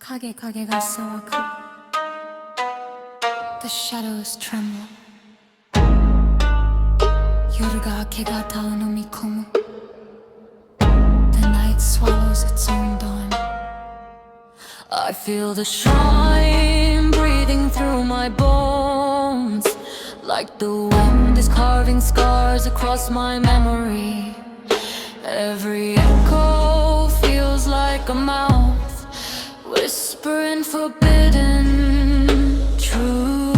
影が騒ぐ The shadows tremble 夜が明け方を飲み込む The night swallows its own dawn I feel the shine breathing through my bones Like the wind is carving scars across my memory Every echo feels like a mouth Whispering forbidden truth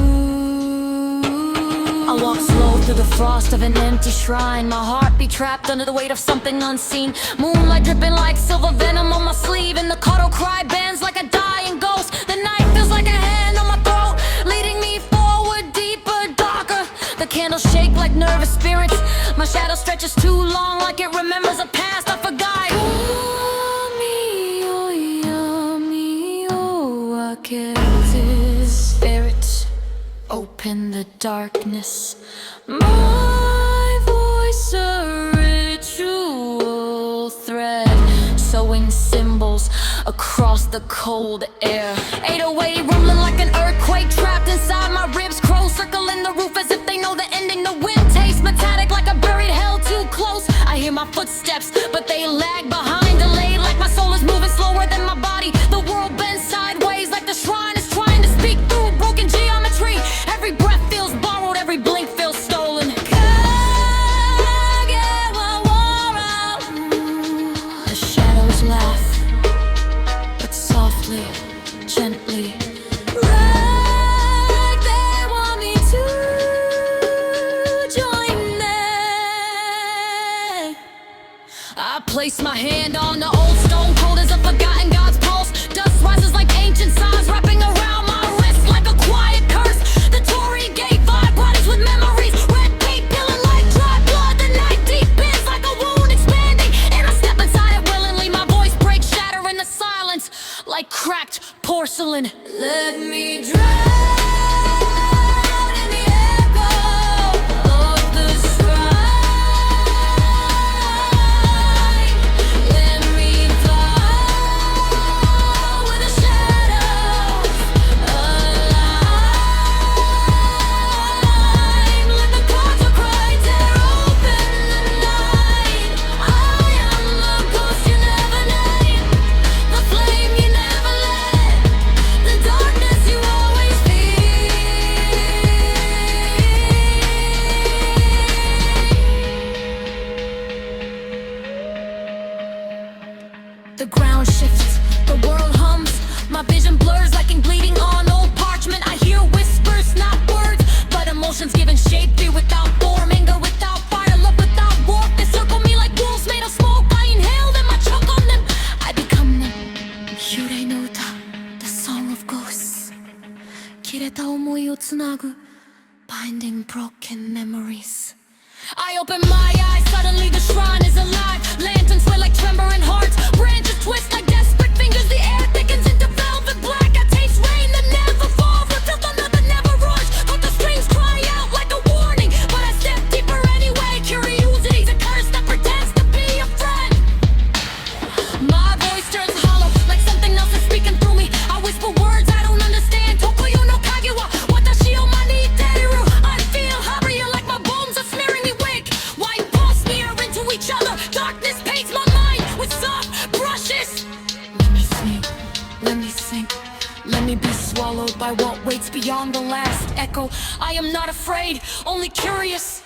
I walk slow through the frost of an empty shrine My heart be trapped under the weight of something unseen Moonlight dripping like silver venom on my sleeve And the Koto cry bends like a dying ghost The night feels like a hand on my throat Leading me forward, deeper, darker The candles shake like nervous spirits My shadow stretches too long like it remembers a past I forgot Spirit, open the darkness My voice a ritual thread Sewing symbols across the cold air 808 rumbling like an earthquake Trapped inside my ribs Crows circling the roof as if they know the ending The wind tastes metallic like a buried hell too close I hear my footsteps but they lag behind Delayed like my soul is moving slower than my body The world bends sideways like the shrine is trying to speak through broken geometry Every breath feels borrowed, every blink feels stolen The shadows laugh but softly, gently Like they want me to join them I place my hand on the old stone cold as a forgotten God's pulse Dust rises like ancient signs wrapping around my wrist like a quiet curse The Torii gate five bodies with memories Red paint peeling like dry blood The night deepens like a wound expanding And I step inside it willingly My voice breaks shatter in the silence Like cracked porcelain Let me drown in the echo of the shrine Let me fly with the shadows alive Let the Koto cry tear open the night I am the ghost you never name The flame you never lit The darkness you always fear The ground shifts, the world hums My vision blurs like ink bleeding on old parchment I hear whispers, not words But emotions given shape Fear without form, anger without fire Love without warmth They circle me like wolves made of smoke I inhale them, I choke on them I become them Yurei no uta, the song of ghosts 切れた思いをつなぐ Binding broken memories I open my eyes, suddenly the shrine is alive Lanterns sway like trembling hearts Branches twist like desperate fingers The air thickens into velvet black I taste rain that never falls The filth on that never roars But the strings cry out like a warning But I step deeper anyway Curiosity's a curse that pretends to be a friend My voice turns hollow Like something else is speaking through me I whisper words I don't understand Tokuyo no kage wa Watashi o maniteru I feel hurrier like my bones are smearing me wake White balls smear into each other Darkness paints my mind with soft brushes Let me sleep, let me sink Let me be swallowed by what waits beyond the last echo I am not afraid, only curious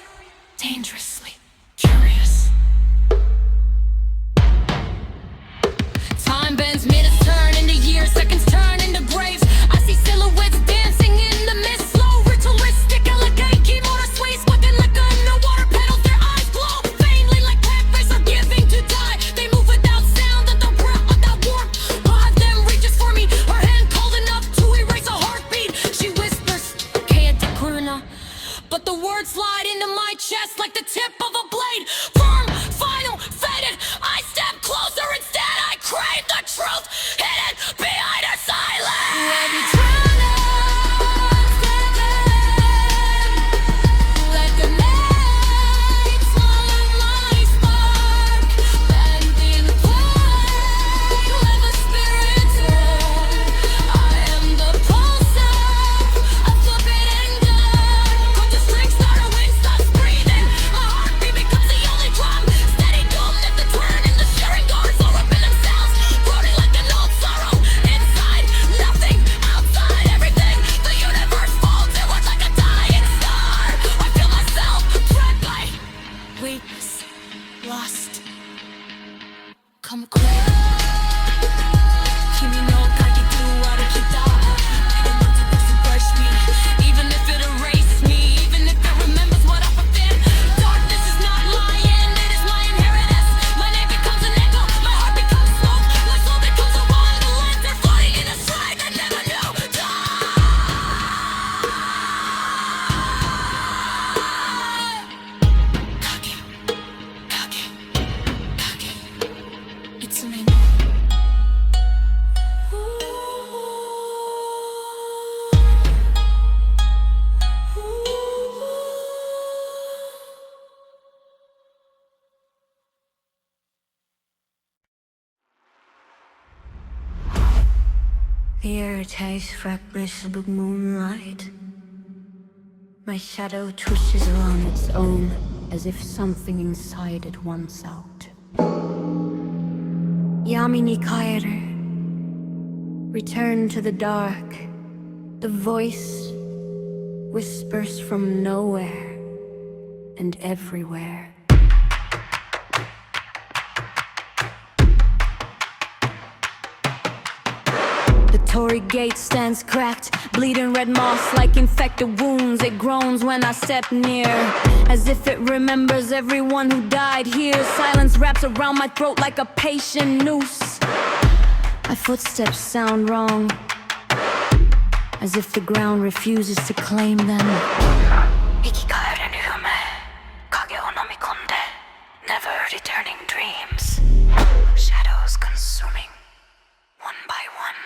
Dangerously curious Time bends, minutes turn into years Seconds turn into graves I see silhouettes dancing in the mist Slow, ritualistic, elegant Kimono sways within like underwater pedals Their eyes glow faintly like panthers are giving to die They move without sound and the breath without warmth One of them reaches for me Her hand cold enough to erase a heartbeat She whispers, Kea te kuruna But the words slide into my chest like the tip lost. Come close. Kimi no kageku arukita. And want to brush me, even if it erased me, even if it remembers what I've been. Darkness is not lying, it is my inheritance. My name becomes an echo, my heart becomes smoke, my soul becomes a wild lantern floating in a sky that never knew. It's me. The air tastes fragrance of moonlight. My shadow twists around its own, as if something inside it wants out. Yami ni kaeru. Return to the dark. The voice whispers from nowhere and everywhere. The Torii gate stands cracked, bleeding red moss like infected wounds. It groans when I step near, as if it remembers everyone who died here. Silence wraps around my throat like a patient noose. My footsteps sound wrong, as if the ground refuses to claim them. Never returning dreams. Shadows consuming, one by one.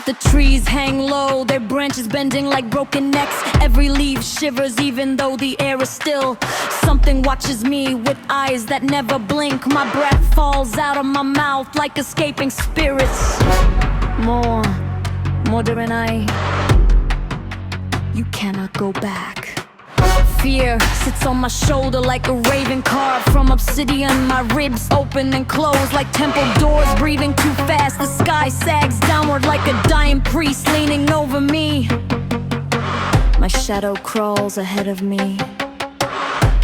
The trees hang low, their branches bending like broken necks. Every leaf shivers even though the air is still. Something watches me with eyes that never blink. My breath falls out of my mouth like escaping spirits. More than you cannot go back. Fear sits on my shoulder like a raven carved from obsidian. My ribs open and close like temple doors. Breathing too fast, the sky sags downward like a dying priest leaning over me. My shadow crawls ahead of me,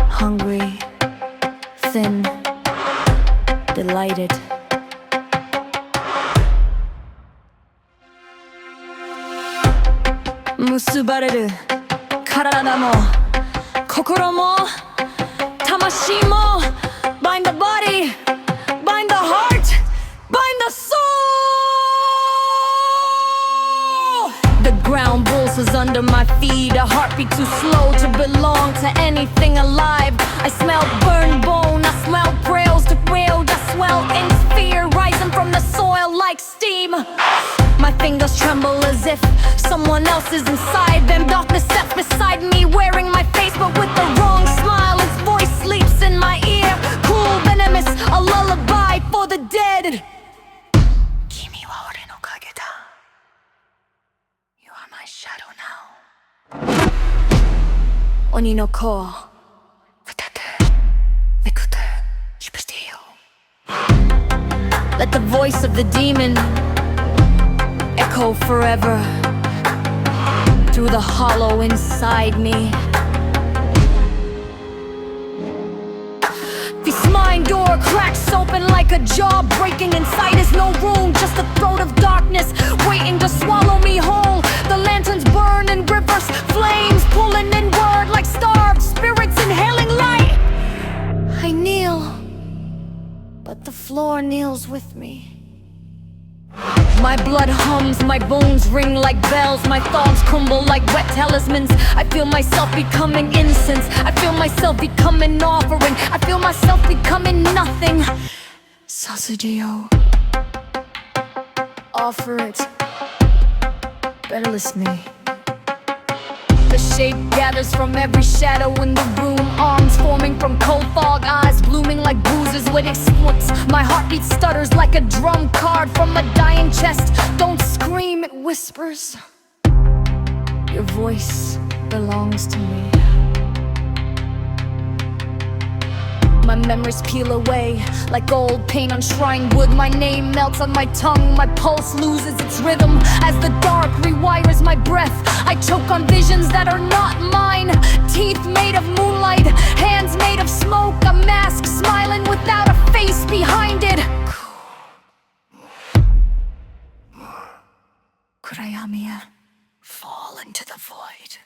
hungry, thin, delighted. Musubareru karada mo kokoro mo tamashi mo. Bind the body, bind the heart, bind the soul. The ground pulses under my feet, a heartbeat too slow to belong to anything alive. I smell burned bone, I smell trails to wailed. I swell in fear, rising from the soil like steam. My fingers tremble as if someone else is inside them. Darkness steps beside me, wearing my face but with the wrong smile. Its voice sleeps in my ear, cool, venomous, a lullaby for the dead. Kimi wa ore no kage da. You are my shadow now. Oni no ko futatu mikutu shibashite yo. Let the voice of the demon echo forever through the hollow inside me. This mind door cracks open like a jaw breaking. Inside is no room, just a throat of darkness waiting to swallow me whole. The lanterns burn in rivers, flames pulling inward like starved spirits inhaling light. I kneel, but the floor kneels with me. My blood hums, my bones ring like bells. My thoughts crumble like wet talismans. I feel myself becoming incense. I feel myself becoming offering. I feel myself becoming nothing. Sasudio, offer it. Better listen me. The shape gathers from every shadow in the room. Arms forming from cold fog, eyes blooming like bruises when it splits. My heartbeat stutters like a drum card from a dying chest. Don't scream, it whispers. Your voice belongs to me. My memories peel away like old paint on shrine wood. My name melts on my tongue, my pulse loses its rhythm as the dark rewires my breath. I choke on visions that are not mine. Teeth made of moonlight, hands made without a face behind it. Kurayamiya, fall into the void.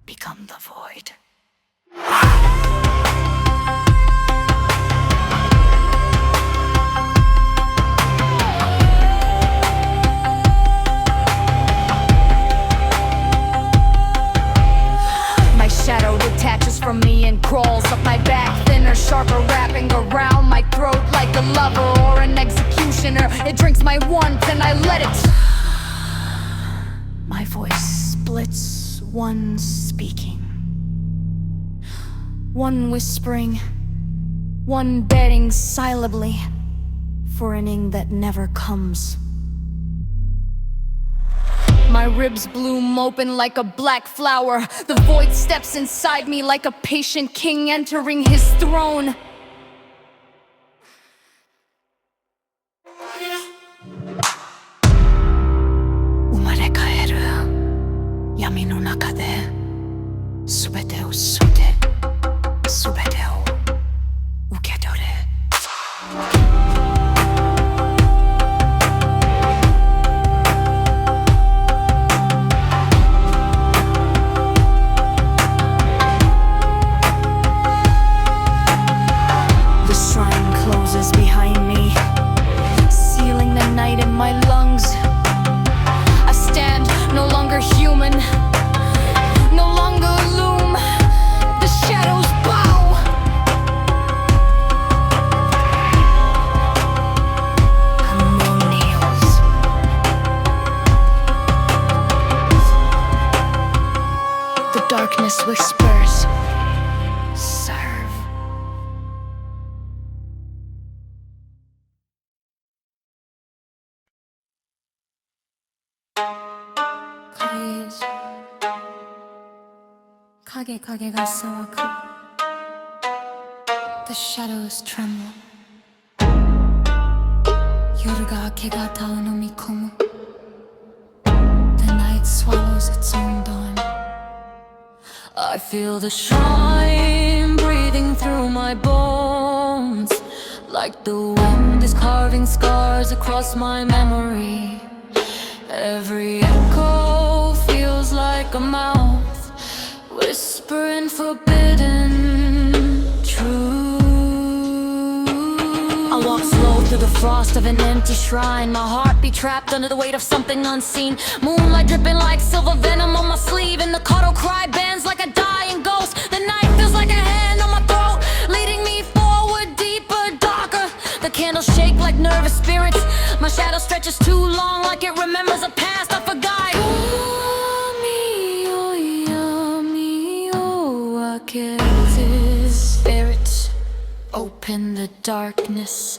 Become the void. My shadow detaches from me and crawls up my back, thinner, sharper, wrapping around my throat like a lover or an executioner. It drinks my warmth and I let it. My voice splits, one speaking, one whispering, one bedding silently for an ing that never comes. My ribs bloom open like a black flower. The void steps inside me like a patient king entering his throne. Umarekaeru yami no naka de subete o suite, subete o ukedore. Behind me, sealing the night in my lungs. I stand no longer human, no longer loom. The shadows bow. Moon nails. The darkness whispers, serve. 가게가 싸워그. The shadows tremble. 요르가 개가 닿은 우미코무. The night swallows its own dawn. I feel the shrine breathing through my bones, like the wind is carving scars across my memory. Every echo feels like a mouth whispering forbidden truth. I walk slow through the frost of an empty shrine. My heart be trapped under the weight of something unseen. Moonlight dripping like silver venom on my sleeve, and the Koto cry bends like a dying ghost. The night feels like a hand on my throat, leading me forward, deeper, darker. The candles shake like nervous spirits. My shadow stretches too long, like it remembers a past I forgot. Spirit, open the darkness.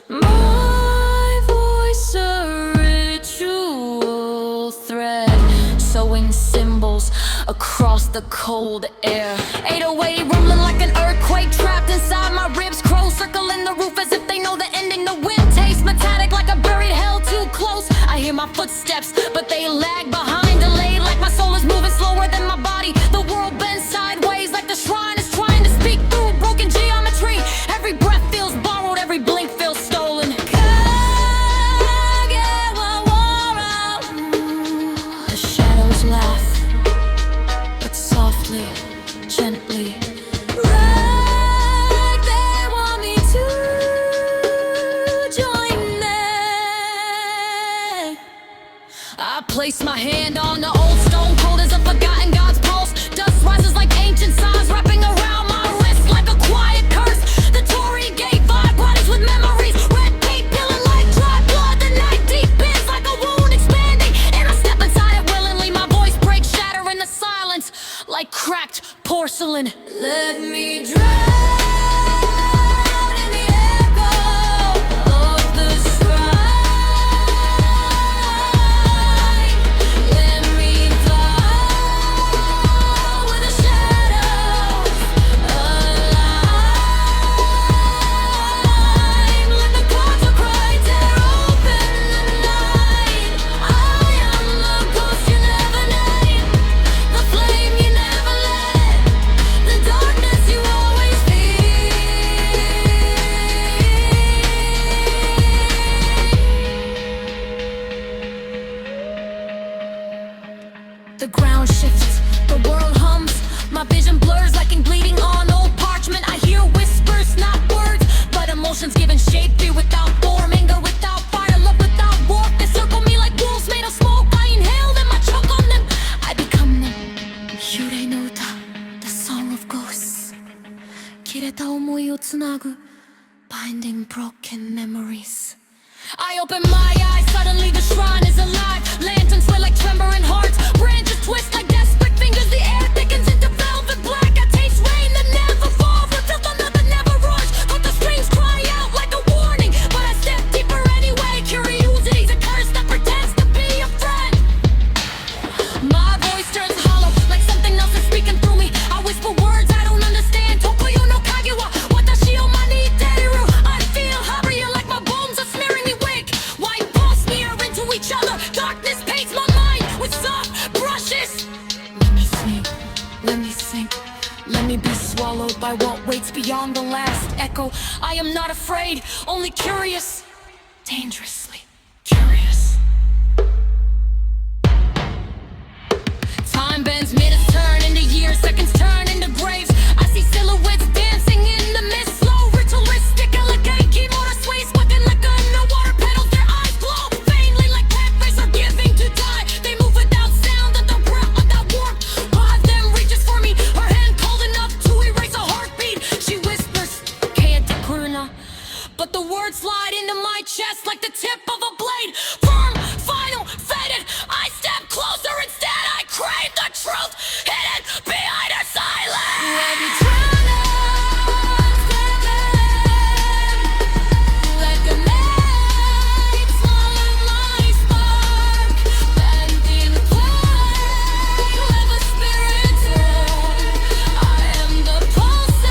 My voice a ritual thread, sewing symbols across the cold air. 808 rumbling like an earthquake, trapped inside my ribs. Crows circling the roof as if they know the ending. The wind tastes metallic like a buried hell too close. I hear my footsteps, but they lag behind, delayed like my soul is moving slower than my body. The world bends sideways like the shrine is trying to speak through broken geometry. Every breath feels borrowed, every blink feels stolen. The shadows laugh, but softly, gently. Like they want me to join them. I place my hand on the old stone cold as a forgotten God's pulse. Dust rises like ancient signs wrapping around my wrist like a quiet curse. The Torii gate vibe bodies with memories. Red paint peeling like dry blood. The night deepens like a wound expanding, and I step inside it willingly. My voice breaks, shatter in the silence like cracked porcelain. Let me drown in the echo of the shrine. Let me die with the shadows alive. Let the Koto cry tear open the night. I am the ghost you never name, the flame you never let, the darkness you always feel. blurs like ink bleeding on old parchment. I hear whispers, not words, but emotions given shape. Fear without form, anger without fire, love without warmth. They circle me like wolves made of smoke. I inhale them, I choke on them, I become them. Yurei no uta, the song of ghosts. Kireta omoi o tsunagu, binding broken memories. I open my eyes, suddenly the shrine is alive. Lanterns flare like trembling hearts, branches twist like desperate fingers. The air thickens into velvet black. I taste rain that never falls, until thunder that never roars. But the strings cry out like a warning, but I step deeper anyway. Curiosity's a curse that pretends to be a friend. My voice turns hollow, like something else is speaking through me. I whisper words I don't understand. Tokuyo no kagewa, watashi o maniteru. I feel hurrying like my bones are smearing me wake. White balls smear into each other. Darkness paints my mind with soft brushes. Let me sleep, let me sink, let me be swallowed by what waits beyond the last echo. I am not afraid, only curious, dangerously curious. Time bends, minutes turn into years, seconds turn into graves. I see silhouettes dancing in the mist, slow, ritualistic, elegant kimono sways, whipping like underwater pedals. Their eyes glow faintly like panthers are giving to die. They move without sound, without breath, without warmth. One of them reaches for me, her hand cold enough to erase a heartbeat. She whispers, "Kayate kuruna," but the words slide into my chest like the tip of a blade. Firm, final, faded. I step closer instead. I crave the truth hidden behind her silence. Let me drown out, like a night, swallowing my spark. Bending flame, with a spirit turn. I am the pulse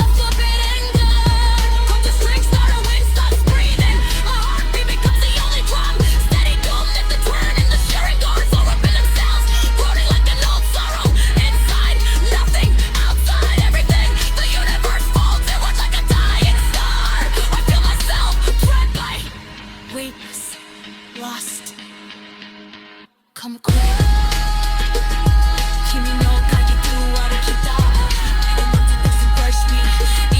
of forbidden dawn. Come to strings, start a wind, stops breathing. My heartbeat becomes the only drum. Steady doomed at the turn, and the sharing guards all up in themselves. Brooding like an old sorrow. Inside, nothing. Outside, everything. The universe falls inward like a dying star. I feel myself dragged by weakness, lost. Come quick. Kimi no kageku arukita. And once it doesn't brush me,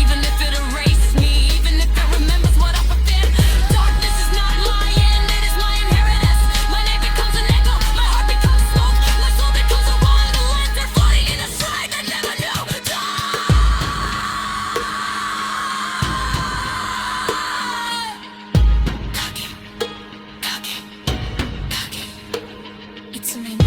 even if it erased me, even if it remembers what I within. Darkness is not lying, it is my inheritance. My name becomes an echo, my heart becomes smoke, my soul becomes a wand, a lantern floating in a stride that never knew time. Kage, kage, kage. It's a name.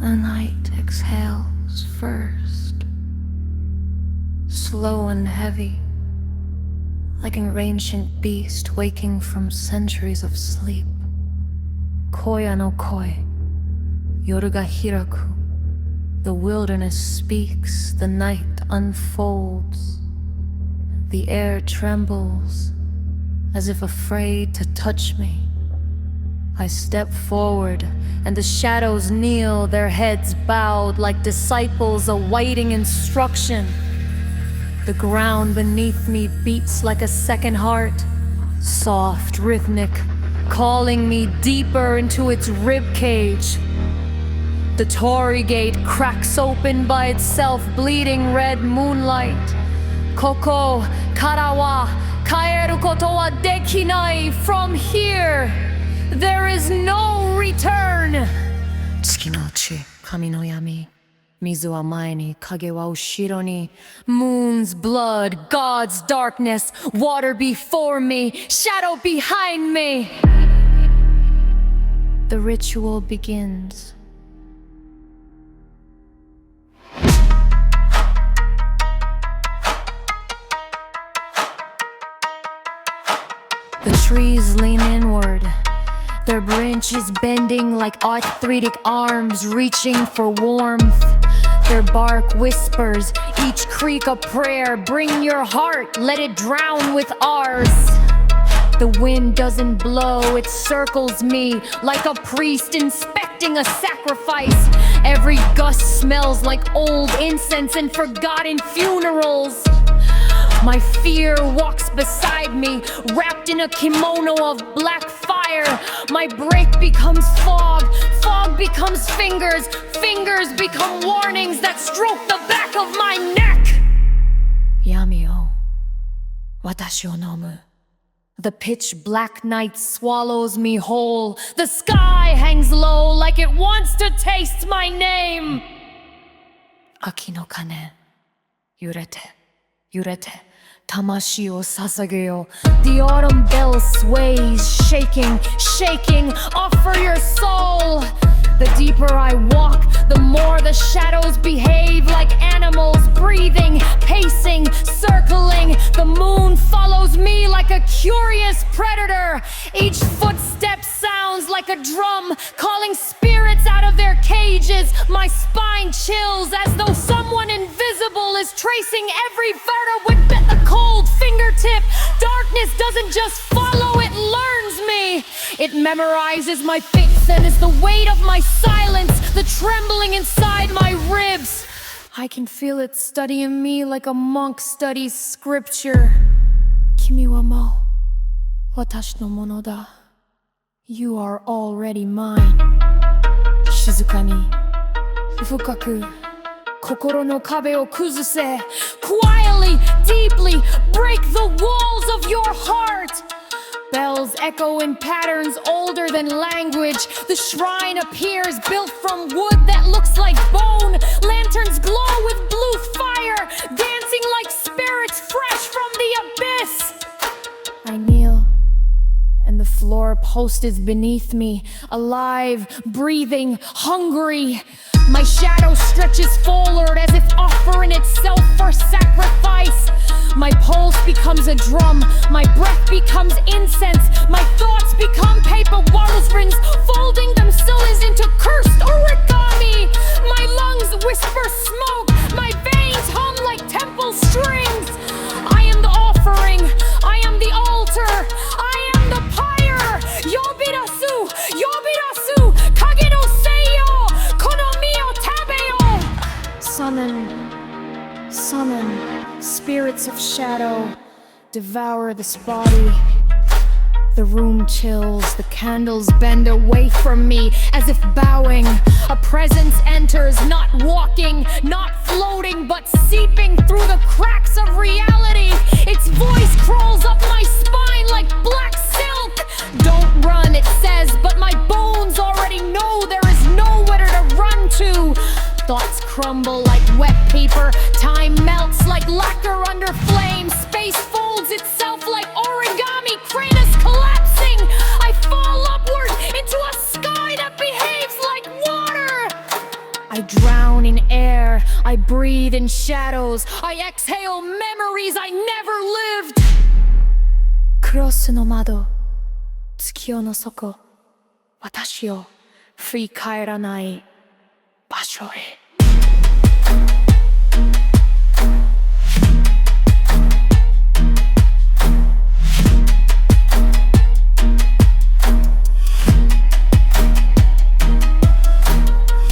The night exhales first, slow and heavy, like an ancient beast waking from centuries of sleep. Koya no koi, yoru ga hiraku. The wilderness speaks, the night unfolds. The air trembles, as if afraid to touch me. I step forward, and the shadows kneel, their heads bowed like disciples awaiting instruction. The ground beneath me beats like a second heart, soft, rhythmic, calling me deeper into its ribcage. The torii gate cracks open by itself, bleeding red moonlight. Koko kara wa kaeru koto wa dekinai. From here, there is no return. Tsuki no uchi, kami no yami. Mizu wa mae ni, kage wa ushiro ni. Moon's blood, God's darkness. Water before me, shadow behind me. The ritual begins. The trees lean inward, their branches bending like arthritic arms reaching for warmth. Their bark whispers, each creak a prayer. Bring your heart, let it drown with ours. The wind doesn't blow, it circles me like a priest inspecting a sacrifice. Every gust smells like old incense and forgotten funerals. My fear walks beside me, wrapped in a kimono of black fire. My break becomes fog, fog becomes fingers, fingers become warnings that stroke the back of my neck. Yami o watashi o nomu. The pitch black night swallows me whole. The sky hangs low like it wants to taste my name. Aki no kane, yurete, yurete, tamashi o sasageyo. The autumn bell sways, shaking, shaking, offer your soul. The deeper I walk, the more the shadows behave like animals, breathing, pacing, circling. The moon follows me like a curious predator. Each footstep sounds like a drum, calling spirits out of their cages. My spine chills as though someone invisible is tracing every vertebra with a cold fingertip. Darkness doesn't just follow, it learns me. It memorizes my face and is the weight of my silence, the trembling inside my ribs. I can feel it studying me like a monk studies scripture. Kimi wa mo watashi no mono da. You are already mine. Shizuka ni fukaku kokoro no kabe o kuzuse. Quietly, deeply break the walls of your heart. Bells echo in patterns older than language. The shrine appears built from wood that looks like bone. Lanterns glow with blue fire, dancing like spirits fresh from the abyss. I kneel, and the floor post is beneath me, alive, breathing, hungry. My shadow stretches forward as if offering itself for sacrifice. My pulse becomes a drum, my breath becomes incense. My thoughts become paper water springs, folding themselves into cursed origami. My lungs whisper smoke, my veins hum like temple strings. I am the offering, I am the altar, I am the pyre. Yobirasu, yobirasu, kage no seiyo, kono mi o tabeyo. Summon, summon. Spirits of shadow, devour this body. The room chills, the candles bend away from me as if bowing. A presence enters, not walking, not floating, but seeping through the cracks of reality. Its voice crawls up my spine like black silk. Don't run, it says, but my bones already know there is nowhere to run to. Thoughts crumble like wet paper, time melts like lacquer under flame. Space folds itself like origami, craters collapsing. I fall upward into a sky that behaves like water. I drown in air, I breathe in shadows, I exhale memories I never lived. Cross no mado, tsukiyo no soko, watashi o furikaeranai basho e.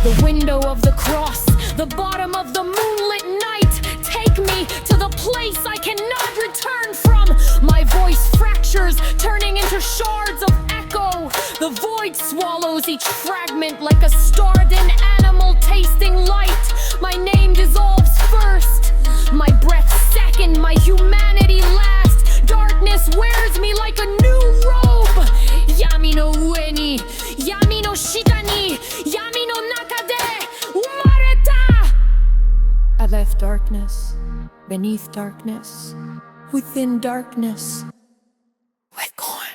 The window of the cross, the bottom of the moonlit night. Take me to the place I cannot return from. My voice fractures, turning into shards of echo. The void swallows each fragment like a starved-in animal tasting light. My name dissolves first, my breath second, my humanity last. Darkness wears me like a new robe. Yami no ue ni, yami no shita ni, yami no naka de umareta. I left darkness, beneath darkness, within darkness. We're gone.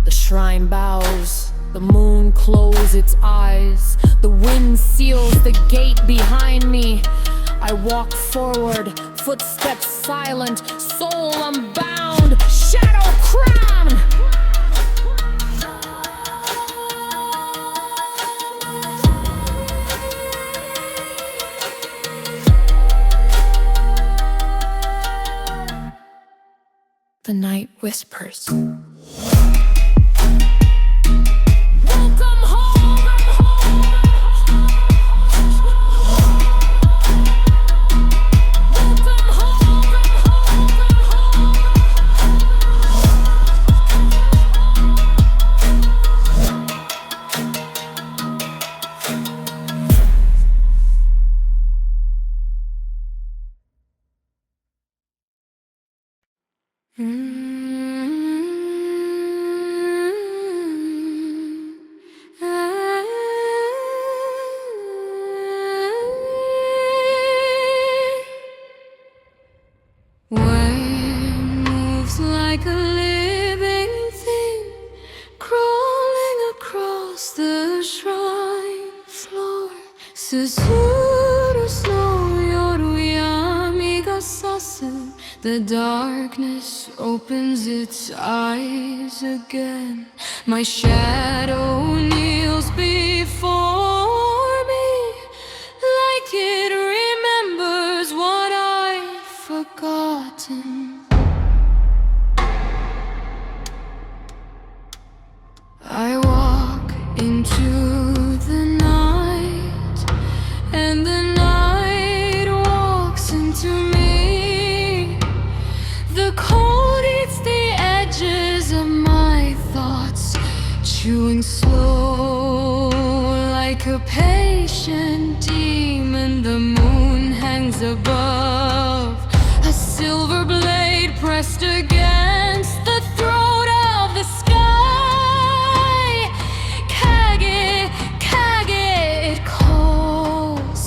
The shrine bows, the moon closes its eyes. The wind seals the gate behind me. I walk forward, footsteps silent, soul unbound, shadow crown. The night whispers. Susuru snow yoru yami ga sasu. The darkness opens its eyes again. My shadow kneels before me, like it remembers what I've forgotten. I walk into the night, and the night walks into me. The cold eats the edges of my thoughts, chewing slow like a patient demon. The moon hangs above, a silver blade pressed against the throat of the sky. Kage, kage, it calls,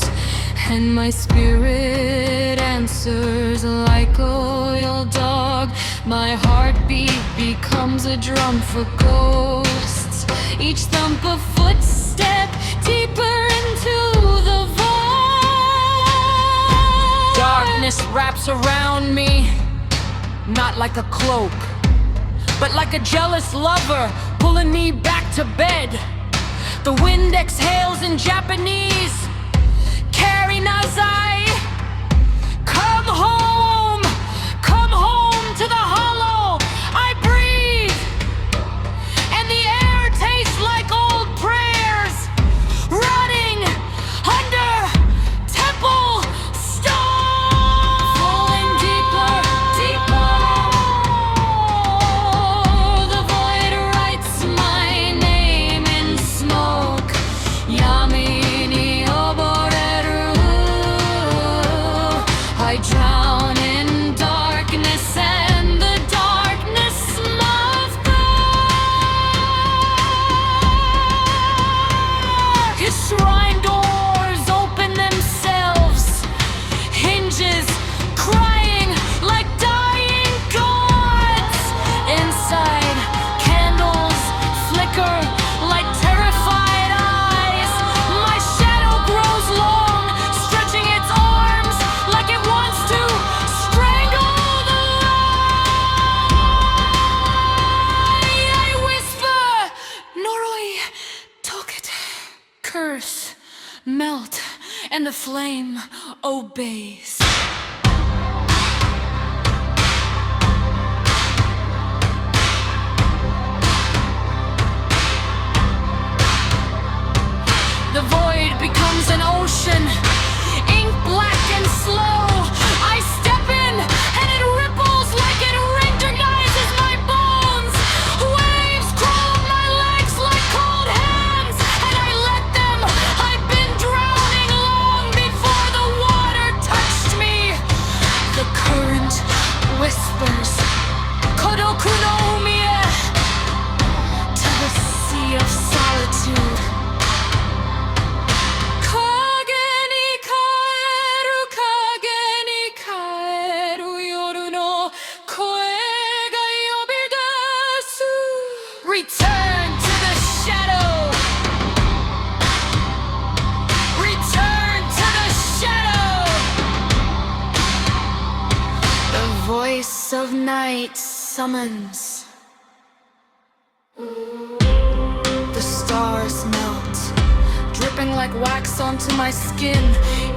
and my spirit answers like a loyal dog. My heartbeat becomes a drum for ghosts, each thump a footstep deeper into the void. Darkness wraps around me, not like a cloak, but like a jealous lover pulling me back to bed. The wind exhales in Japanese. Carry Nazai, come home to the hollow. I breathe, and the air tastes like old prayers, rotting under temple stone. Falling deeper, deeper. The void writes my name in smoke. Yami ni oboreru. I drown in darkness, and the darkness of God. His shrine doors open themselves, hinges crying like dying gods. Inside, candles flicker like terrified eyes. My shadow grows long, stretching its arms like it wants to strangle the light. I whisper, Noroi Tokete. Curse, melt, and the flame obeys. The void becomes an ocean, ink black and slow. I step in, and it ripples like it recognizes my bones. Waves crawl up my legs like cold hands, and I let them. I've been drowning long before the water touched me. The current whispers, Koto no umie, to the sea of solitude. Kage ni kaeru yoru no koe ga yobidesu. Return to the shadow. Return to the shadow. The voice of night summons. The stars melt, dripping like wax onto my skin.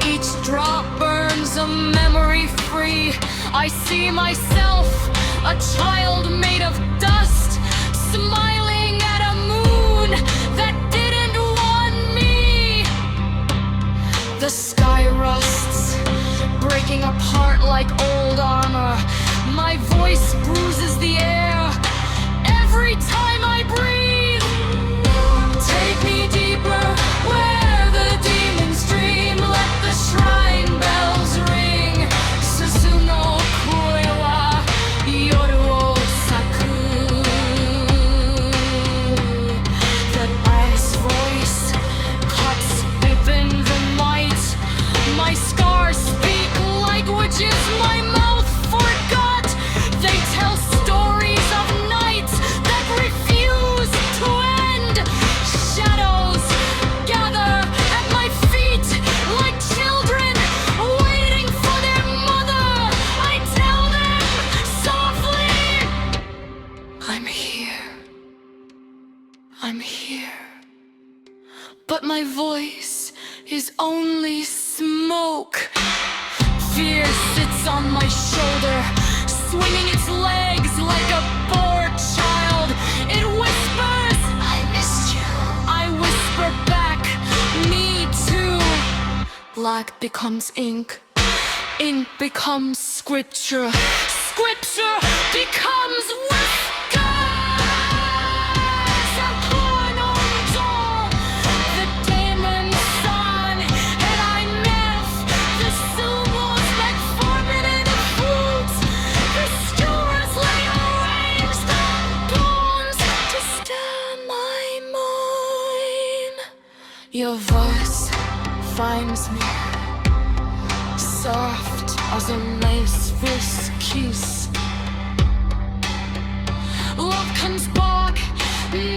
Each drop burns a memory free. I see myself, a child made of dust, smiling at a moon that didn't want me. The sky rusts, breaking apart like old armor. My voice bruises the air every time I breathe. Take me deeper, where the demons dream. Let the shrine bells ring. Susuno kue wa yoru o saku. The ice voice cuts open the night. My scars speak languages my mouth forgot. They tell stories of nights that refuse to end. Shadows gather voice is only smoke. Fear sits on my shoulder, swinging its legs like a bored child. It whispers, I missed you. I whisper back, me too. Black becomes ink, ink becomes scripture, scripture becomes whiskers. Upon on dawn, the demon sun, and I myth the symbols like forbidden fruits. The stars lay arranged on bones to stir my mind. Your voice finds me soft as a nice first kiss. Love comes back,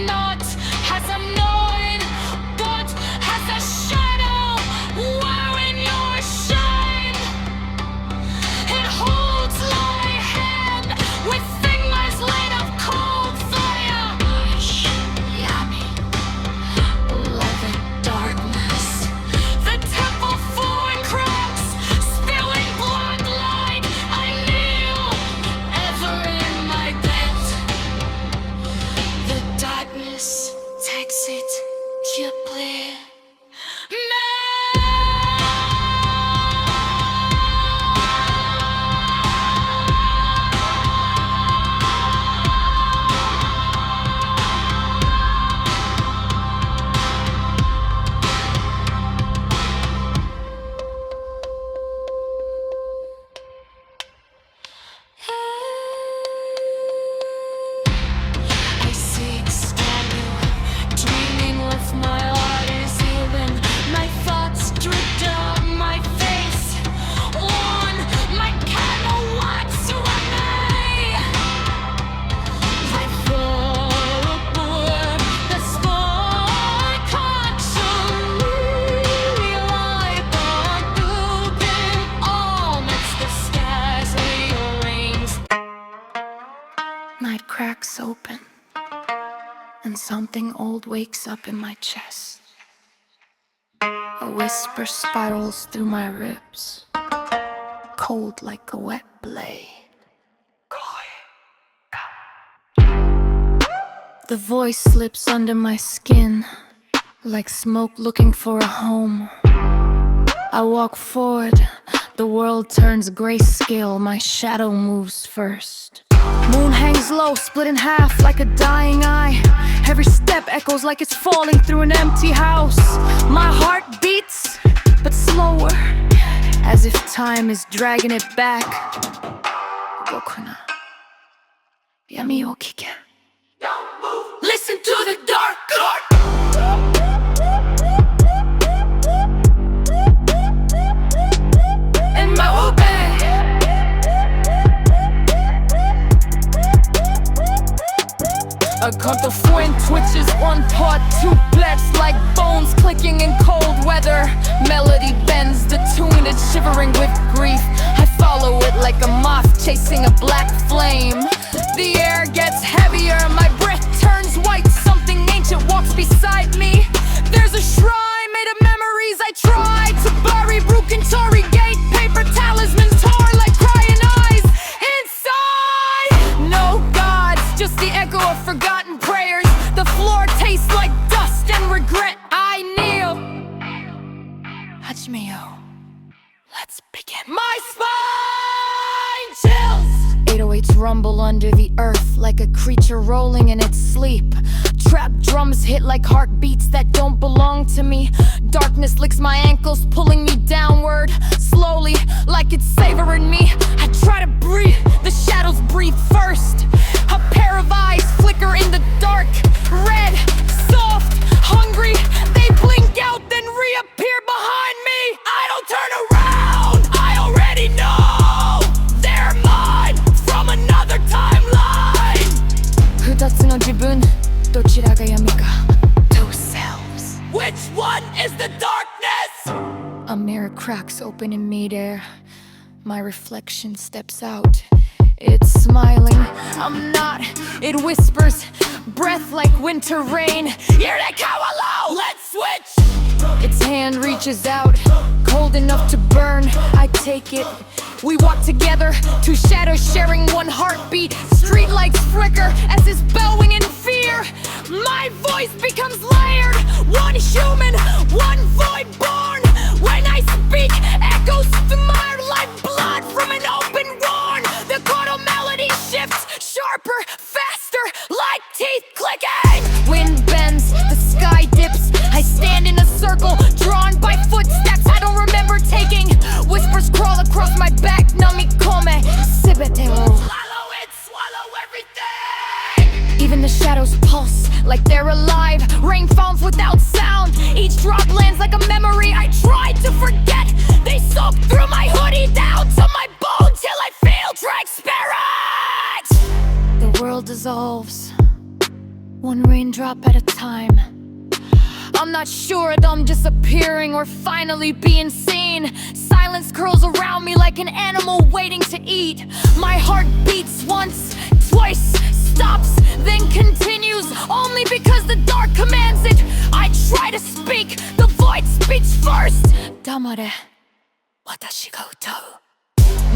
not as I'm known, but as a shadow wearing your shame. It holds my hand with fingers laid of cold fire. Hush, yummy, loving darkness. The temple full in cracks, spilling blood like I kneel ever in my bed. The darkness takes it deeply. I seek you, dreaming with my heart is healing. My thoughts drip down my face, on my camel wax away. I fall aboard the sky, constantly like a building amidst the skies rearranged. Night cracks open, and something old wakes up in my chest. A whisper spirals through my ribs, cold like a wet blade. The voice slips under my skin, like smoke looking for a home. I walk forward, the world turns grayscale, my shadow moves first. Moon hangs low, split in half like a dying eye. Every step echoes like it's falling through an empty house. My heart beats, but slower, as if time is dragging it back. Gokuna, yami o kike. Listen to the dark. And my obey. A Koto twitches, one part, two blets like bones clicking in cold weather. Melody bends the tune, it's shivering with grief. I follow it like a moth chasing a black flame. The air gets heavier, my breath turns white. Something ancient walks beside me. There's a shrine made of memories I tried to bury. Broken Tory gate, paper talismans torn like crying eyes. Inside, no gods, just the echo of forgotten prayers. The floor tastes like dust and regret. I kneel. Hajime-yo, let's begin. My spine chills. 808s rumble under the earth like a creature rolling in its sleep. Trap drums hit like heartbeats that don't belong to me. Darkness licks my ankles, pulling me downward slowly, like it's savoring me. I try to breathe, the shadows breathe first. A pair of eyes flicker in the dark, red, soft, hungry. They blink out, then reappear behind me. I don't turn around, I already know they're mine from another timeline. 二つの自分、どちらが闇か Two selves. Which one is the darkness? A mirror cracks open in midair. My reflection steps out. It's smiling, I'm not. It whispers, breath like winter rain. Here they come alone. Let's switch. Its hand reaches out, cold enough to burn. I take it. We walk together, two shadows sharing one heartbeat. Streetlights flicker as it's bellowing in fear. My voice becomes layered, one human, one void born. When I speak, echoes smeared like blood from an open wound. The Koto melody shifts, sharper, faster, like teeth clicking. Wind bends, the sky dips. I stand in a circle, drawn by footsteps I don't remember taking. Whispers crawl across my back, nami kome, sibete wo. Swallow it, swallow everything. Even the shadows pulse like they're alive. Rain falls without sound. Each drop lands like a memory I tried to forget. They soak through my hoodie down to my bone till I feel transparent. The world dissolves, one raindrop at a time. I'm not sure that I'm disappearing or finally being seen. Silence curls around me like an animal waiting to eat. My heart beats once, twice, stops, then continues, only because the dark commands it. I try to speak, the void speaks first. Damare, watashi ga utau.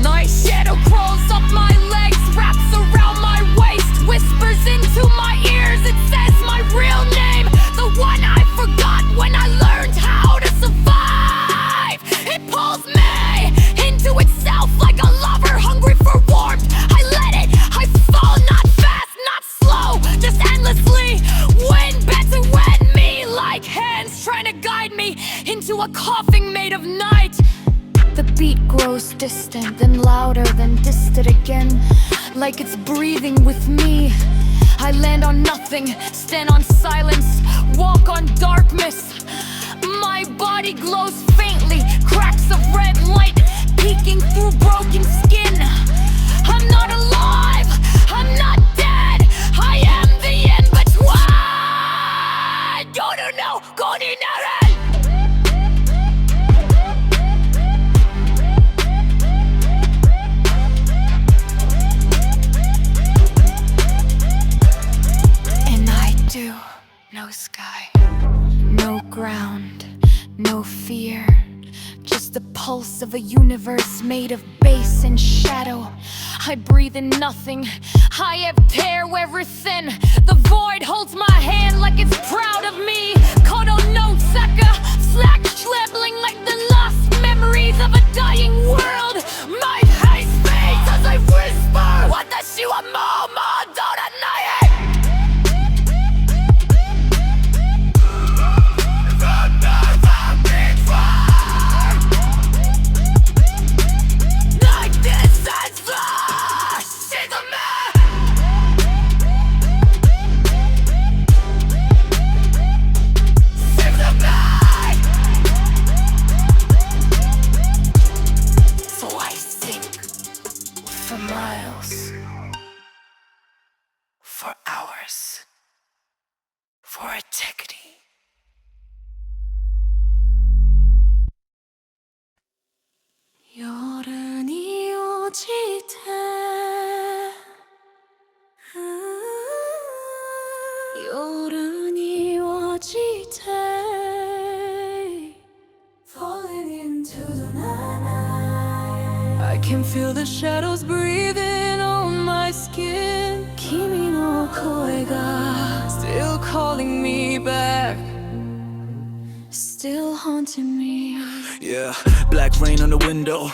Night shadow crawls up my legs, wraps around my waist, whispers into my ears. It says my real name, the one I forgot when I learned how to survive. It pulls me into itself like a lover hungry for warmth. I let it, I fall, not fast, not slow, just endlessly. Wind bends around me like hands trying to guide me into a coffin made of night. The beat grows distant, then louder, then distant again, like it's breathing with me. I land on nothing, stand on silence, walk on darkness. My body glows faintly, cracks of red light peeking through broken skin. I'm not alive, I'm not dead, I am the in-between. Yoru no go ni naru. No sky, no ground, no fear. Just the pulse of a universe made of base and shadow. I breathe in nothing, I have tear everything. The void holds my hand like it's proud of me. Koto no Saka, slack traveling like the lost memories of a dying world. My high speeds as I whisper, watashi wa mou modoranai. For miles, for hours, for eternity. Yoru ni ojite, yoru ni ojite, falling into the night. I can feel the shadows breathing on my skin. Kimi no koe ga still calling me back, still haunting me. Yeah, black rain on the window,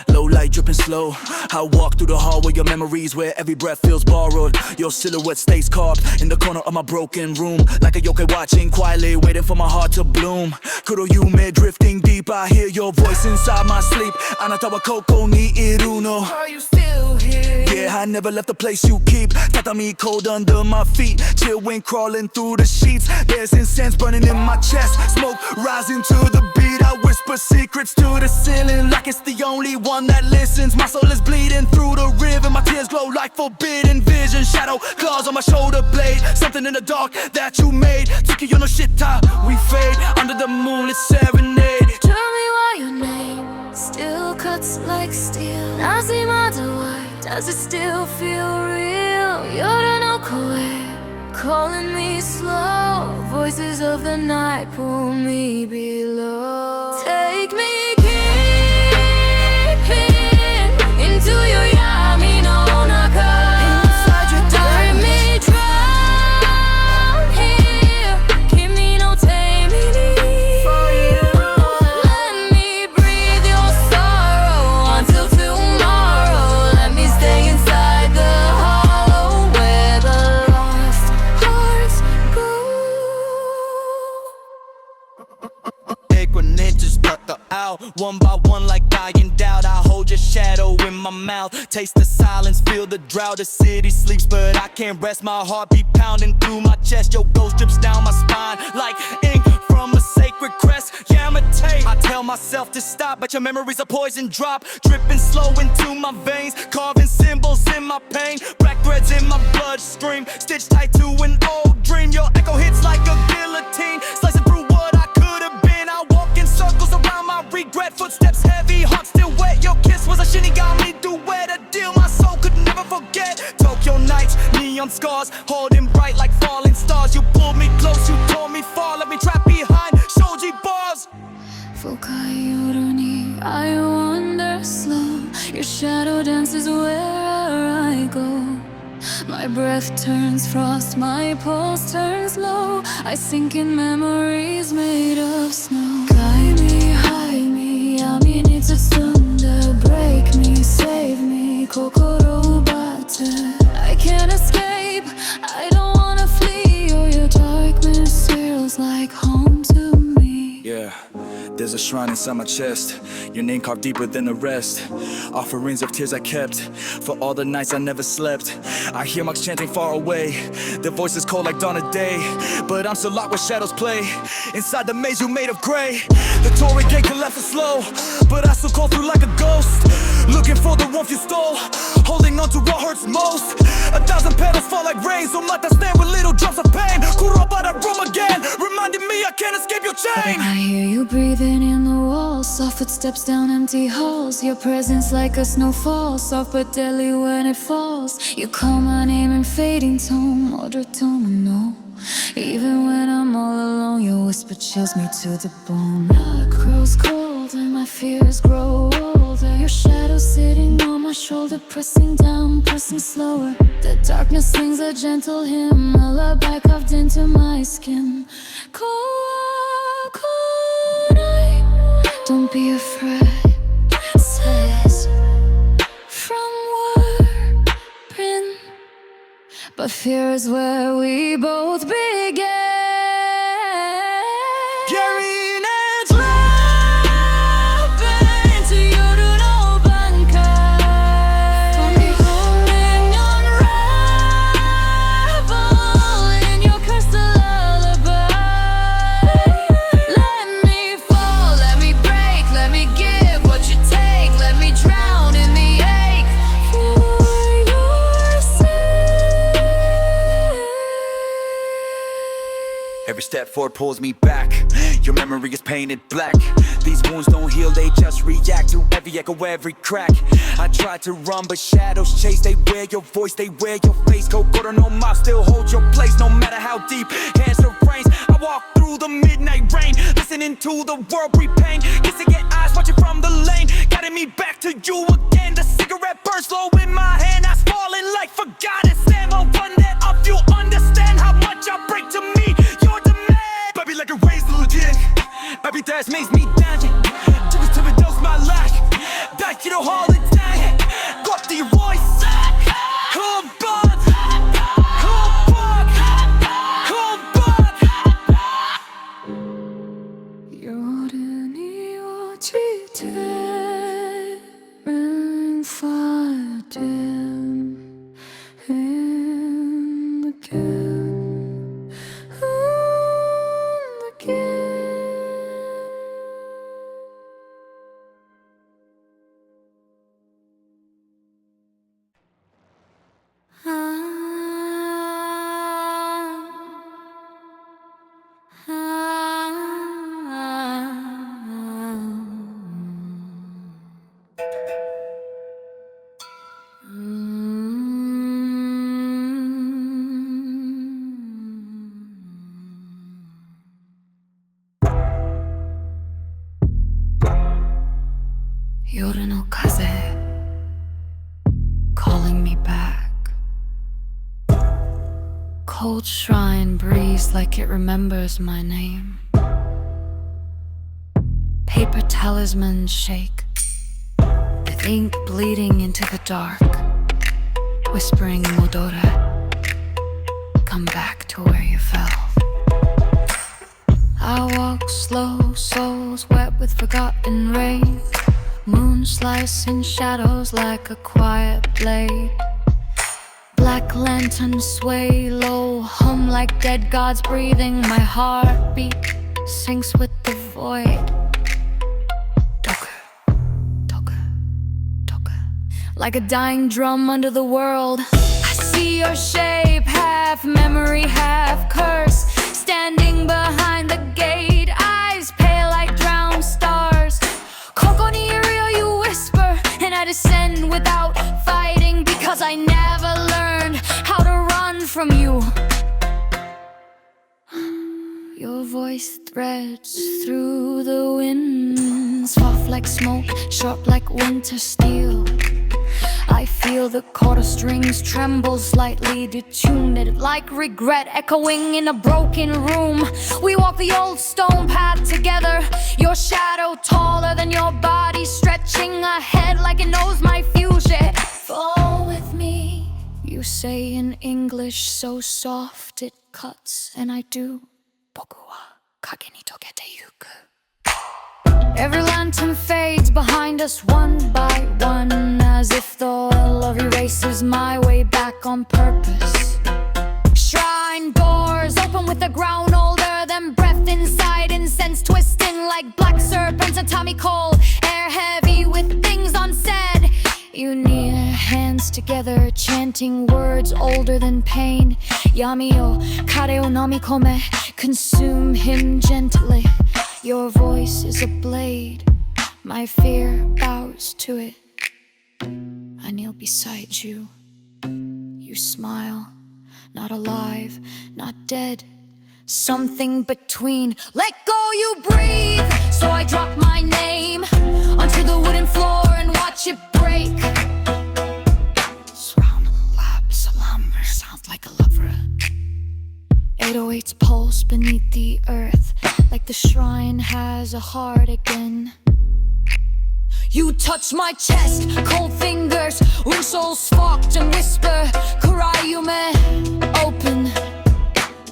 low light dripping slow. I walk through the hallway of memories where every breath feels borrowed. Your silhouette stays carved in the corner of my broken room, like a yokai watching quietly, waiting for my heart to bloom. Kuro yume drifting deep, I hear your voice inside my sleep. Anata wa koko ni iru no. Are you still here? Yeah, I never left the place you keep. Tatami cold under my feet, chill wind crawling through the sheets. There's incense burning in my chest, smoke rising to the beat. I whisper secrets to the ceiling like it's the only one that listens. My soul is bleeding through the river, my tears glow like forbidden vision. Shadow claws on my shoulder blade, something in the dark that you made. Tsukiyo no shita, we fade under the moonlit serenade. Tell me why your name still cuts like steel. Nazimata, why does it still feel real? Yoru no koe, calling me slow. Voices of the night pull me below. Take me keeping into your yami no naka. Inside your time me drown here. Kimi no tamini. Let me breathe your sorrow until tomorrow. Let me stay inside the hollow where the lost hearts go. Ninjas cut the out one by one like I endowed. I hold your shadow in my mouth. Taste the silence, feel the drought. The city sleeps, but I can't rest. My heart beat pounding through my chest. Your ghost drips down my spine like ink from a sacred crest. Yeah, I'm a tape. I tell myself to stop, but your memory's a poison drop, dripping slow into my veins, carving symbols in my pain. Black threads in my bloodstream, stitched tight to an old dream. Your echo hits like a guillotine, slicing through what I could have been. I walk in circles around my regret, footsteps heavy, heart still wet. Your kiss was a shinigami duet, a deal my soul could never forget. Tokyo nights, neon scars, holding bright like falling stars. You pulled me close, you tore me far, let me trap behind shoji bars. Fukai yoroni, I wander slow. Your shadow dances where I go. My breath turns frost, my pulse turns low. I sink in memories made of snow. Guide me, hide me, yami ni tsutsunde. Break me, save me, kokoro batte. I can't escape, I don't wanna flee. Oh, your darkness feels like home to me. Yeah, there's a shrine inside my chest, your name carved deeper than the rest. Offerings of tears I kept, for all the nights I never slept. I hear monks chanting far away, their voices cold like dawn of day. But I'm still locked where shadows play, inside the maze you made of gray. The Torii gate collapsed slow, but I still call through like a ghost. Looking for the warmth you stole, holding on to what hurts most. 1,000 petals fall like rain, so much I stand with little drops of pain. Kurobara room again, reminding me I can't escape your chain. I hear you breathing in the walls, soft footsteps down empty halls. Your presence like a snowfall, soft but deadly when it falls. You call my name in fading tone, order tone, no. Even when I'm all alone, your whisper chills me to the bone. Blood grows cold and my fears grow older. Your shadow sitting on my shoulder, pressing down, pressing slower. The darkness sings a gentle hymn, a lullaby carved into my skin. Kokonai, don't be afraid, says from wordprint. But fear is where we both began. Carrying edge Laughing to yoru no bankai. Coming unravel in your cursed lullaby. Let me fall, let me break, let me give what you take. Let me drown in the ache for your sake. Every step forward pulls me back. Your memory is painted black. These wounds don't heal, they just react to every echo, every crack. I tried to run, but shadows chase. They wear your voice, they wear your face. Koto no mouth, still hold your place, no matter how deep. Hands to brains. I walk through the midnight rain, listening to the world breathe pain. Kissing at eyes, watching from the lane, guiding me back to you again. The cigarette burns slow in my hand. I was falling like forgotten sand. I'll run that up, you'll understand how much I break to me. Your demand, baby, like a razor legit. Baby, that makes me down. Give it to me, dose my life. Back to the holiday. Got the voice. Come back. Come back. Come back. Yoruni wo chiteru Yoru no kaze calling me back. Cold shrine breathes like it remembers my name. Paper talismans shake, with ink bleeding into the dark, whispering Modore, come back to where you fell. I walk slow, souls wet with forgotten rain. Moon slicing shadows like a quiet blade. Black lanterns sway low, hum like dead gods breathing. My heartbeat sinks with the void. Doku, doku, doku. Like a dying drum under the world, I see your shape, half memory, half curse. Standing behind the gate, eyes pale like drowned stars. Koko ni iru, you whisper, and I descend without fighting, because I never learned how to run from you. Your voice threads through the wind, soft like smoke, sharp like winter steel. I feel the Koto strings tremble slightly, detuned like regret echoing in a broken room. We walk the old stone path together, your shadow taller than your body, stretching ahead like it knows my future. Fall with me, you say in English so soft it cuts, and I do. Boku wa kage ni tokete yuku. Every lantern fades behind us one by one, as if the oil of erases my way back on purpose. Shrine doors open with the ground older than breath inside, incense twisting like black serpents and Tommy Cole. Air heavy with things unsaid. You near, hands together, chanting words older than pain. Yami o kare o namikome, consume him gently. Your voice is a blade, my fear bows to it. I kneel beside you. You smile, not alive, not dead, something between. Let go, you breathe. So I drop my name onto the wooden floor and watch it break. Surround lab salam sounds like a lover. 808's pulse beneath the earth, like the shrine has a heart again. You touch my chest, cold fingers, wing souls fucked and whisper, Kurayume, open.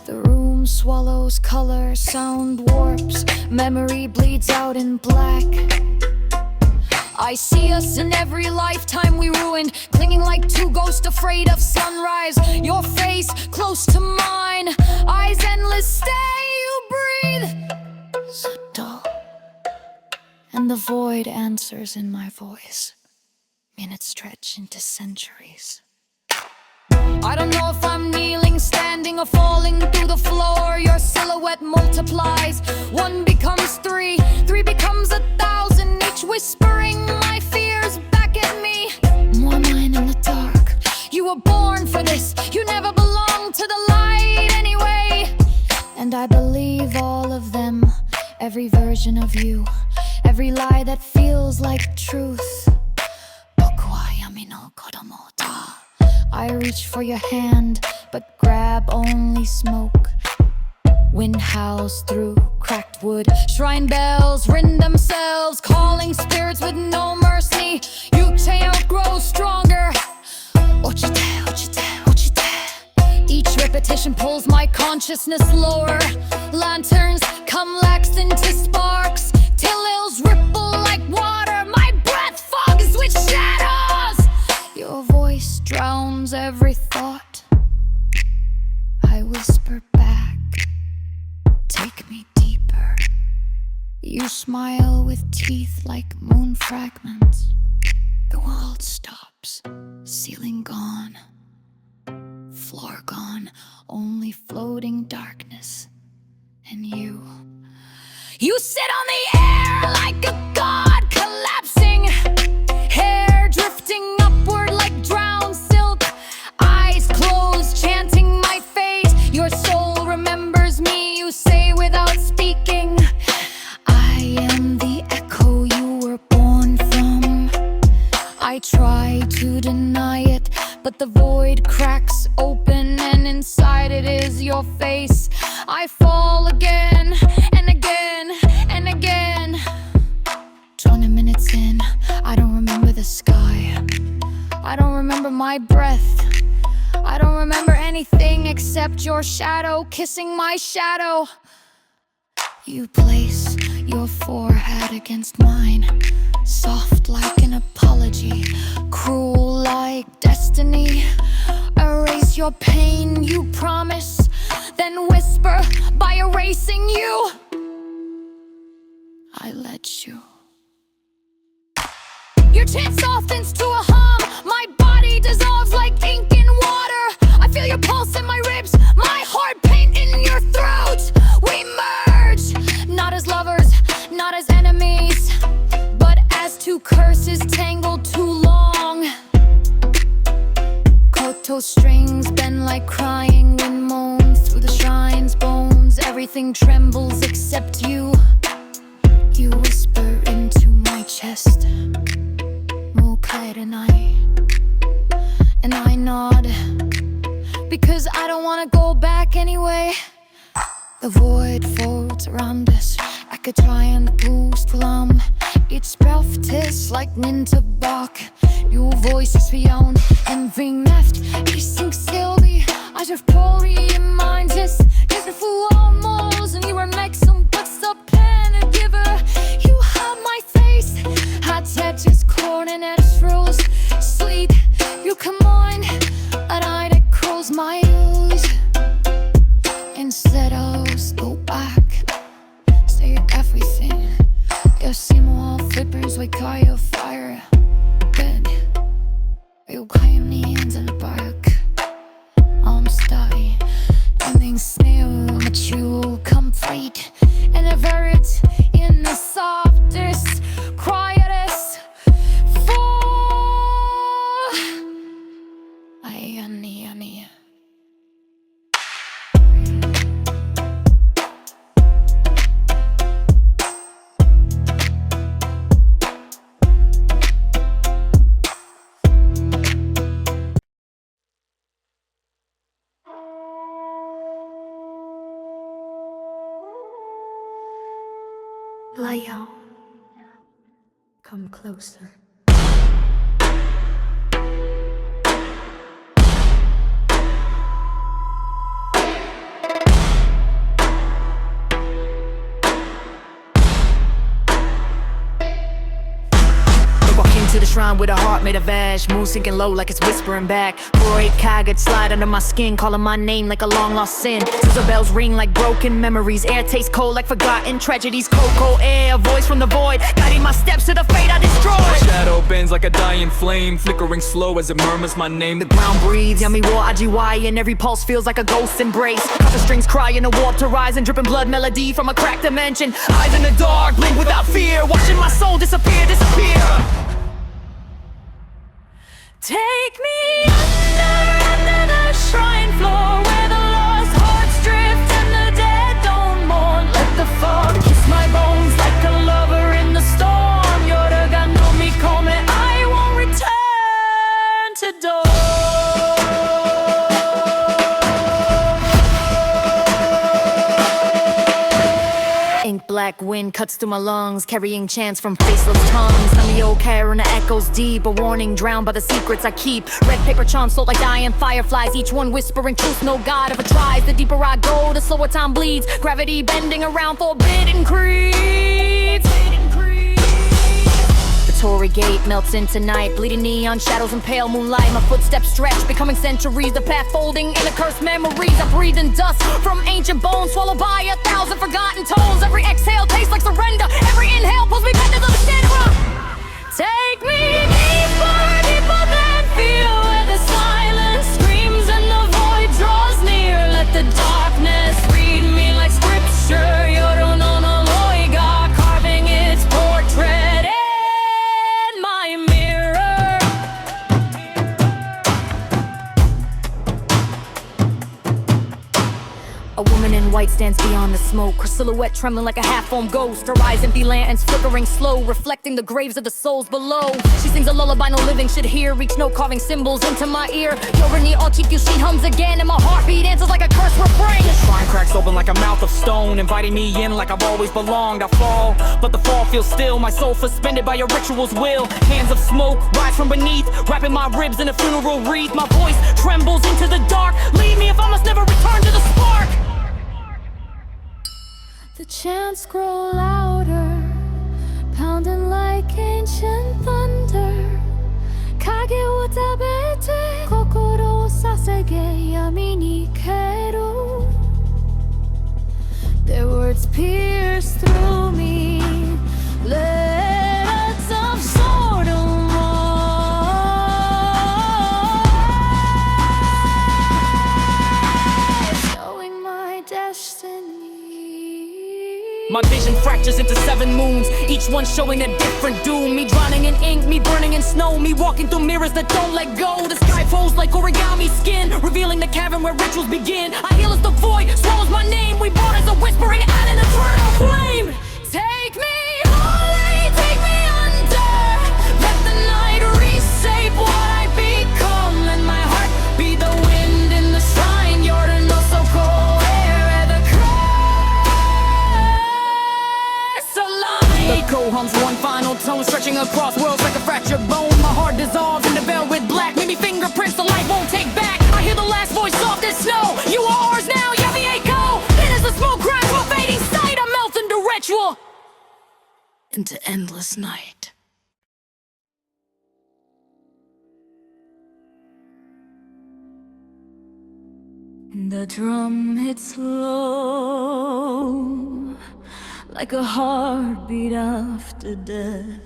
The room swallows color, sound warps, memory bleeds out in black. I see us in every lifetime we ruined, clinging like two ghosts afraid of sunrise. Your face close to mine, eyes endless, stay, you breathe. Subtle. And the void answers in my voice. Minutes stretch into centuries. I don't know if I'm kneeling, standing, or falling through the floor. Your silhouette multiplies. One becomes three, three becomes 1,000, each whispering my fears back at me. More mine in the dark. You were born for this. You never belonged to the light anyway. And I believe all of them, every version of you, every lie that feels like truth. Boku wa yami no kodomo da. I reach for your hand, but grab only smoke. Wind howls through cracked wood. Shrine bells ring themselves, calling spirits with no mercy. Yukite grows stronger. Ochite, ochite, ochite. Each repetition pulls my consciousness lower. Lanterns come laxed into sparks, till hills ripple like water. My breath fogs with shadows. Your voice drowns every thought. I whisper back, take me deeper. You smile with teeth like moon fragments. The world stops, ceiling gone, floor gone, only floating darkness. And you sit on the air like a god collapsing, hair drifting upward like drowned silk, eyes closed, chanting my fate. Your soul remembers me, you say without speaking. I am the echo you were born from. try to deny it, but the void cracks open and inside it is your face. I fall again and again and again. 20 minutes in, I don't remember the sky. I don't remember my breath. I don't remember anything except your shadow kissing my shadow. You place your forehead against mine, soft like an apology, cruel like destiny. Erase your pain, you promise, then whisper by erasing you. I let you. Your chin softens to a hum. My body dissolves like ink in water. I feel your pulse in my ribs, my heart paint in your throat. We merge, not as lovers, not as enemies, but as two curses tangled too long. Koto strings bend like crying wind moans through the shrine's bones. Everything trembles except you. You whisper into my chest, and I nod, because I don't wanna go back anyway. The void folds around us like a giant boost plum. Its breath tastes like Nintabak. Your voice is beyond envy left. Ich sing Sylvie, I just probably in mind just for almost. And you were like some bucks up pen and giver. You have my face, hot tattoos, corn and rose. Sleep, you come on, and I that close my eyes. Instead I'll go back, say everything. Jag ser mål flippers we call you fire. Good, you call me in the back. I'm steady, ending snail, but you complete. And a verdict in the softest, quietest. Lie down. Come closer. To the shrine with a heart made of ash, moon sinking low like it's whispering back. Freud Kaget slide under my skin, calling my name like a long lost sin. Scissor bells ring like broken memories, air tastes cold like forgotten tragedies. Coco air, voice from the void, guiding my steps to the fate I destroyed. Shadow bends like a dying flame, flickering slow as it murmurs my name. The ground breathes, yummy war IGY, and every pulse feels like a ghost embrace. The strings cry in a warped horizon, dripping blood melody from a cracked dimension. Eyes in the dark, blink without fear, watching my soul disappear, disappear. Take me under the shrine floor, where the lost hearts drift and the dead don't mourn. Let the fog kiss my bones like a lover in the storm. Yoruga no mi come, I won't return to door. Ink black wind cuts through my lungs, carrying chants from faceless tongues. Namio Karen echoes deep, a warning drowned by the secrets I keep. Red paper charms float like dying fireflies, each one whispering truth no god ever tries. The deeper I go, the slower time bleeds, gravity bending around forbidden creeds. Torii gate melts into night, bleeding neon shadows and pale moonlight. My footsteps stretch, becoming centuries, the path folding in accursed memories. I breathe in dust from ancient bones, swallowed by 1,000 forgotten tones. Every exhale tastes like surrender, every inhale pulls me back to the center. Take me deeper, deeper than fear, where the silence screams and the void draws near. Let the darkness read me like scripture. Yoru no no loiga, carving its portrait. white stands beyond the smoke, her silhouette trembling like a half-formed ghost. Her eyes empty lanterns flickering slow, reflecting the graves of the souls below. She sings a lullaby no living should hear, reach note carving symbols into my ear. Yorini Ochiku, she hums again, and my heartbeat answers like a curse refrain. The shrine cracks open like a mouth of stone, inviting me in like I've always belonged. I fall, but the fall feels still, my soul suspended by your ritual's will. Hands of smoke rise from beneath, wrapping my ribs in a funeral wreath. My voice trembles into the dark, leave me if I must never return to the spark. The chants grow louder, pounding like ancient thunder. Kage wo tabete, kokoro wo sasage, yami ni keru. Their words pierce through me, letters of Sodom. Showing my destiny. My vision fractures into 7 moons, each one showing a different doom. Me drowning in ink, me burning in snow, me walking through mirrors that don't let go. The sky folds like origami skin, revealing the cavern where rituals begin. I heal as the void swallows my name, we born as a whispering at an eternal flame. Take me holy, take me under, let the night reshape what I become. Let my heart be the wind in the shrine, you're the no so cold. Echo hums one final tone, stretching across worlds like a fractured bone. My heart dissolves in the veil with black, maybe fingerprints the light won't take back. I hear the last voice soft as snow, you are ours now, Yami Echo. Then as the smoke grinds to a fading sight, I melt into ritual, into endless night. The drum hits low, like a heartbeat after death.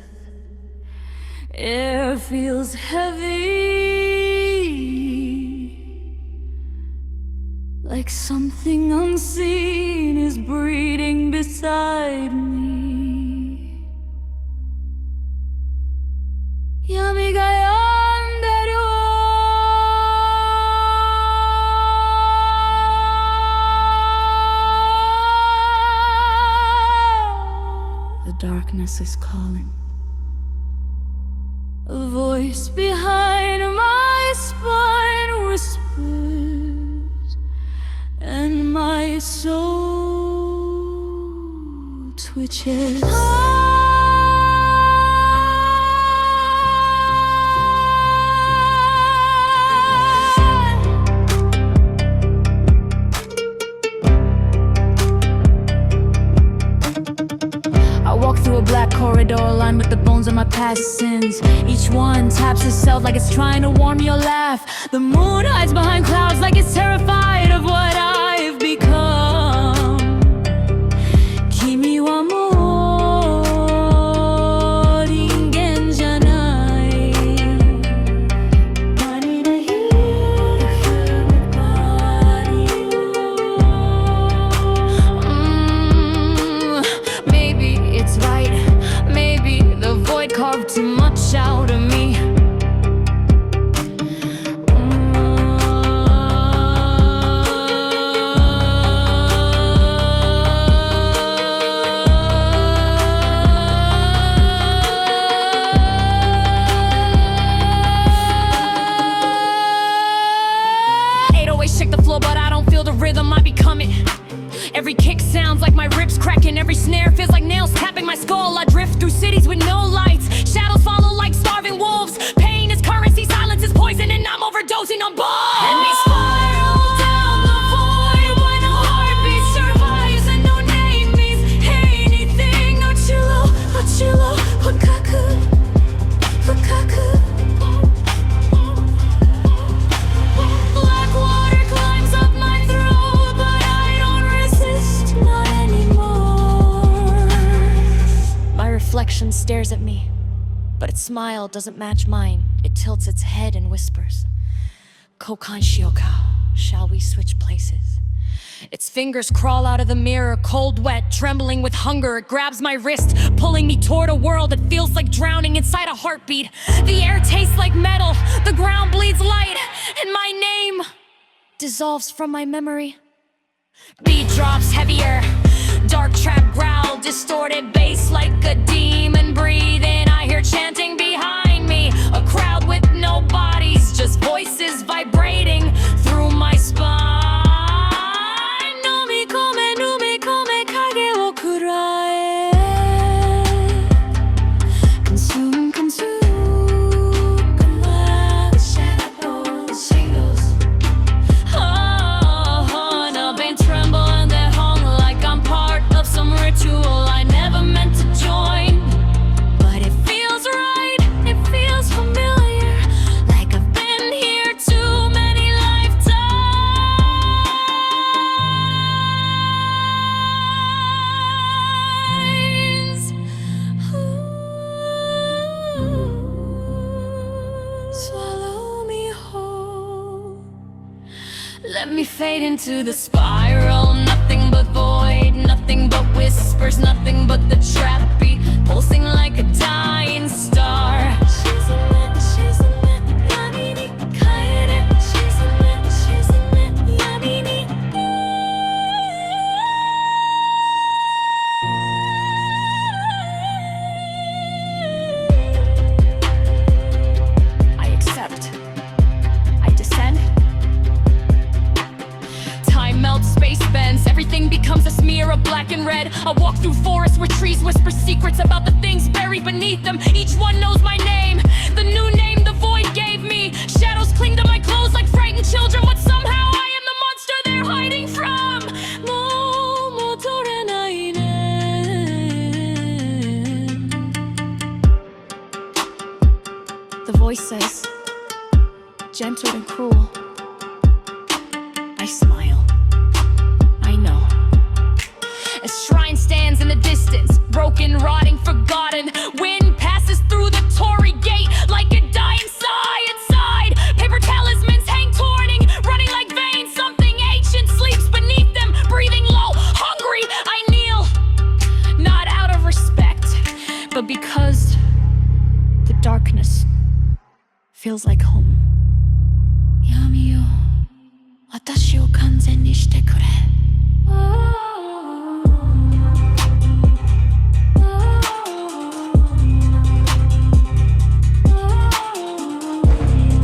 Air feels heavy, like something unseen is breathing beside me. Yami ga yanderu. The darkness is calling. A voice behind my spine whispers, and my soul twitches. I walk through a black corridor lined with the bones of my past sins. Each one taps itself like it's trying to warm your laugh. The moon hides behind clouds like it's terrified of what I've become. Kimi wa mori genjanai. I need to heal the human body. Maybe it's right, maybe the void carved too much out of me. 808 shake the floor, but I don't feel the rhythm, I become it. Every kick sounds like my ribs cracking, every snare feels like nails tapping my skull. I drift through cities with no lights, shadows follow like starving wolves. Pain is currency, silence is poison, and I'm overdosing on balls. And we spiral down the void when a heartbeat survives and no name means anything. Ochilo, ochilo, wakaku, wakaku. Black water climbs up my throat, but I don't resist, not anymore. My reflection stares at me, but its smile doesn't match mine. It tilts its head and whispers, Kokan shioka, shall we switch places? Its fingers crawl out of the mirror, cold, wet, trembling with hunger. It grabs my wrist, pulling me toward a world that feels like drowning inside a heartbeat. The air tastes like metal, the ground bleeds light, and my name dissolves from my memory. Beat drops heavier, dark trap growl, distorted bass like a demon breathing. I hear chanting behind me, a crowd with no bodies, just voices vibrating through my spine. Numi kome kage wo kurae. Consume, consume, the shadows, shingles. Oh, and I've been trembling that hung like I'm part of some ritual I never meant to join. But it feels right, it feels familiar, like I've been here too many lifetimes. Swallow me whole. Let me fade into the spiral. Nothing but void, nothing but whispers, nothing but the trap beat pulsing like a dying star. I accept. I descend. Time melts, space bends, everything becomes a smear of black and red. I walk through forests where trees whisper secrets about the things buried beneath them. Each one knows my name, the new name the void gave me. Shadows cling to my clothes like frightened children, but somehow I am the monster they're hiding from. The voice says, gentle and cruel. I smile. I know. A shrine stands in the distance, broken, rotting, forgotten. Wind passes through the Tory gate like a dying sigh inside. Paper talismans hang torning, running like veins. Something ancient sleeps beneath them, breathing low, hungry. I kneel, not out of respect, but because the darkness feels like home. Yami yo, watashi o kanzen ni shite kure.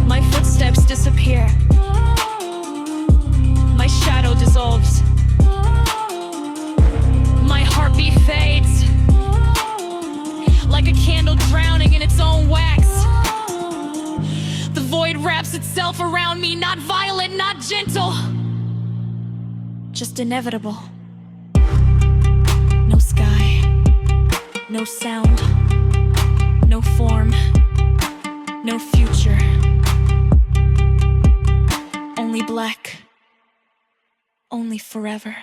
My footsteps disappear. My shadow dissolves. My heartbeat fades. Like a candle drowning in its own wax. The void wraps itself around me, not violent, not gentle, just inevitable. No sky, no sound, no form, no future. Only black, only forever.